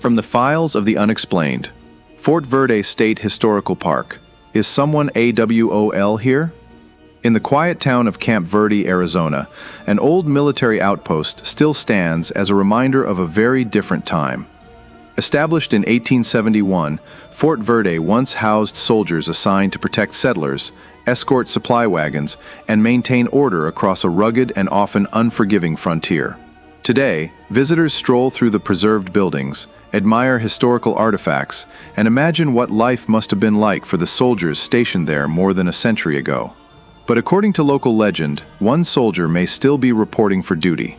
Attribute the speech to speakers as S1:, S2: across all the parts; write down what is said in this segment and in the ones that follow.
S1: From the files of the unexplained. Fort Verde State Historical Park. Is someone AWOL here? In the quiet town of Camp Verde, Arizona, an old military outpost still stands as a reminder of a very different time. Established in 1871, Fort Verde once housed soldiers assigned to protect settlers, escort supply wagons, and maintain order across a rugged and often unforgiving frontier. Today, visitors stroll through the preserved buildings, admire historical artifacts, and imagine what life must have been like for the soldiers stationed there more than a century ago. But according to local legend, one soldier may still be reporting for duty.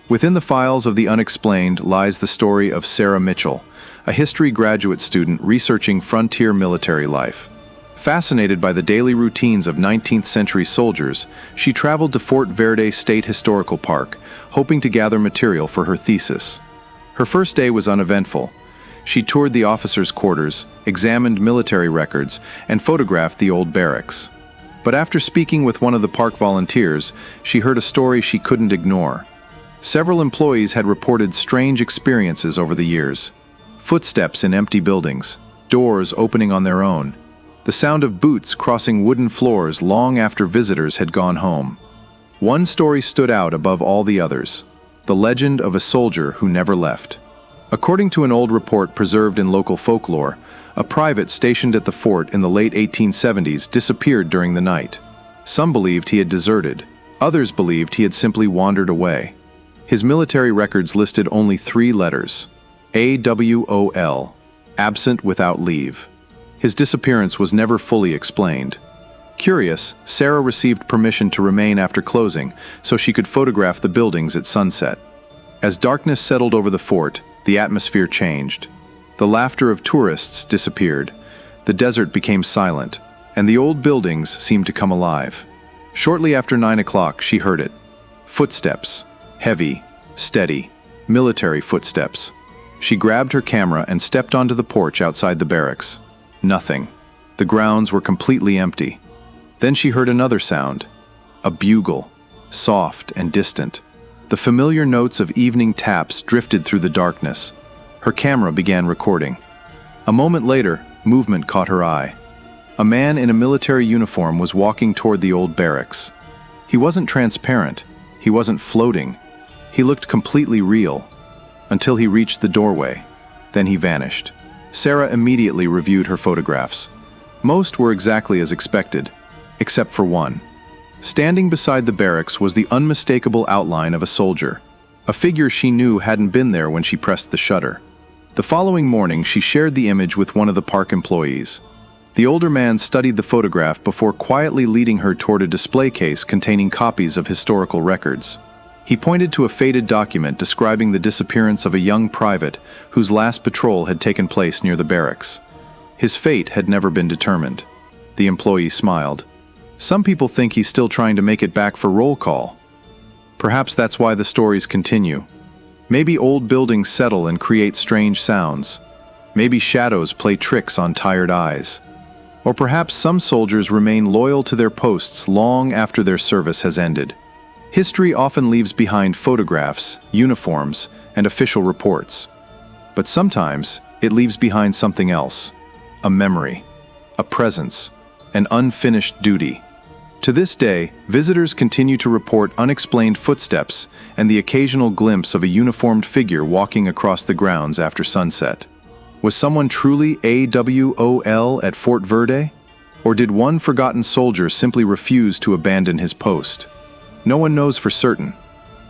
S1: Within the files of the unexplained lies the story of Sarah Mitchell, a history graduate student researching frontier military life. Fascinated by the daily routines of 19th-century soldiers, she traveled to Fort Verde State Historical Park, hoping to gather material for her thesis. Her first day was uneventful. She toured the officers' quarters, examined military records, and photographed the old barracks. But after speaking with one of the park volunteers, she heard a story she couldn't ignore. Several employees had reported strange experiences over the years. Footsteps in empty buildings, doors opening on their own, the sound of boots crossing wooden floors long after visitors had gone home. One story stood out above all the others, the legend of a soldier who never left. According to an old report preserved in local folklore, a private stationed at the fort in the late 1870s disappeared during the night. Some believed he had deserted, others believed he had simply wandered away. His military records listed only 3 letters: AWOL, absent without leave. His disappearance was never fully explained. Curious, Sarah received permission to remain after closing so she could photograph the buildings at sunset. As darkness settled over the fort, the atmosphere changed. The laughter of tourists disappeared, the desert became silent, and the old buildings seemed to come alive. Shortly after 9 o'clock, she heard it. Footsteps. Heavy, steady, military footsteps. She grabbed her camera and stepped onto the porch outside the barracks. Nothing. The grounds were completely empty. Then she heard another sound. A bugle, soft and distant. The familiar notes of evening taps drifted through the darkness. Her camera began recording. A moment later, movement caught her eye. A man in a military uniform was walking toward the old barracks. He wasn't transparent. He wasn't floating. He looked completely real, until he reached the doorway. Then he vanished. Sarah immediately reviewed her photographs. Most were exactly as expected, except for one. Standing beside the barracks was the unmistakable outline of a soldier, a figure she knew hadn't been there when she pressed the shutter. The following morning, she shared the image with one of the park employees. The older man studied the photograph before quietly leading her toward a display case containing copies of historical records. He pointed to a faded document describing the disappearance of a young private whose last patrol had taken place near the barracks. His fate had never been determined. The employee smiled. Some people think he's still trying to make it back for roll call. Perhaps that's why the stories continue. Maybe old buildings settle and create strange sounds. Maybe shadows play tricks on tired eyes. Or perhaps some soldiers remain loyal to their posts long after their service has ended. History often leaves behind photographs, uniforms, and official reports. But sometimes it leaves behind something else: a memory, a presence, an unfinished duty. To this day, visitors continue to report unexplained footsteps and the occasional glimpse of a uniformed figure walking across the grounds after sunset. Was someone truly AWOL at Fort Verde? Or did one forgotten soldier simply refuse to abandon his post? No one knows for certain.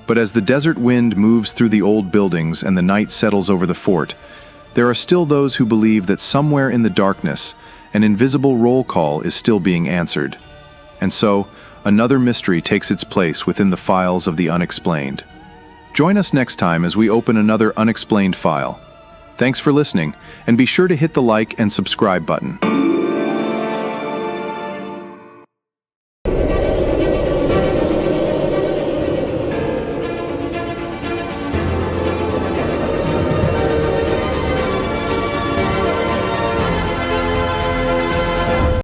S1: But as the desert wind moves through the old buildings and the night settles over the fort, there are still those who believe that somewhere in the darkness, an invisible roll call is still being answered. And so, another mystery takes its place within the files of the unexplained. Join us next time as we open another unexplained file. Thanks for listening, and be sure to hit the like and subscribe button.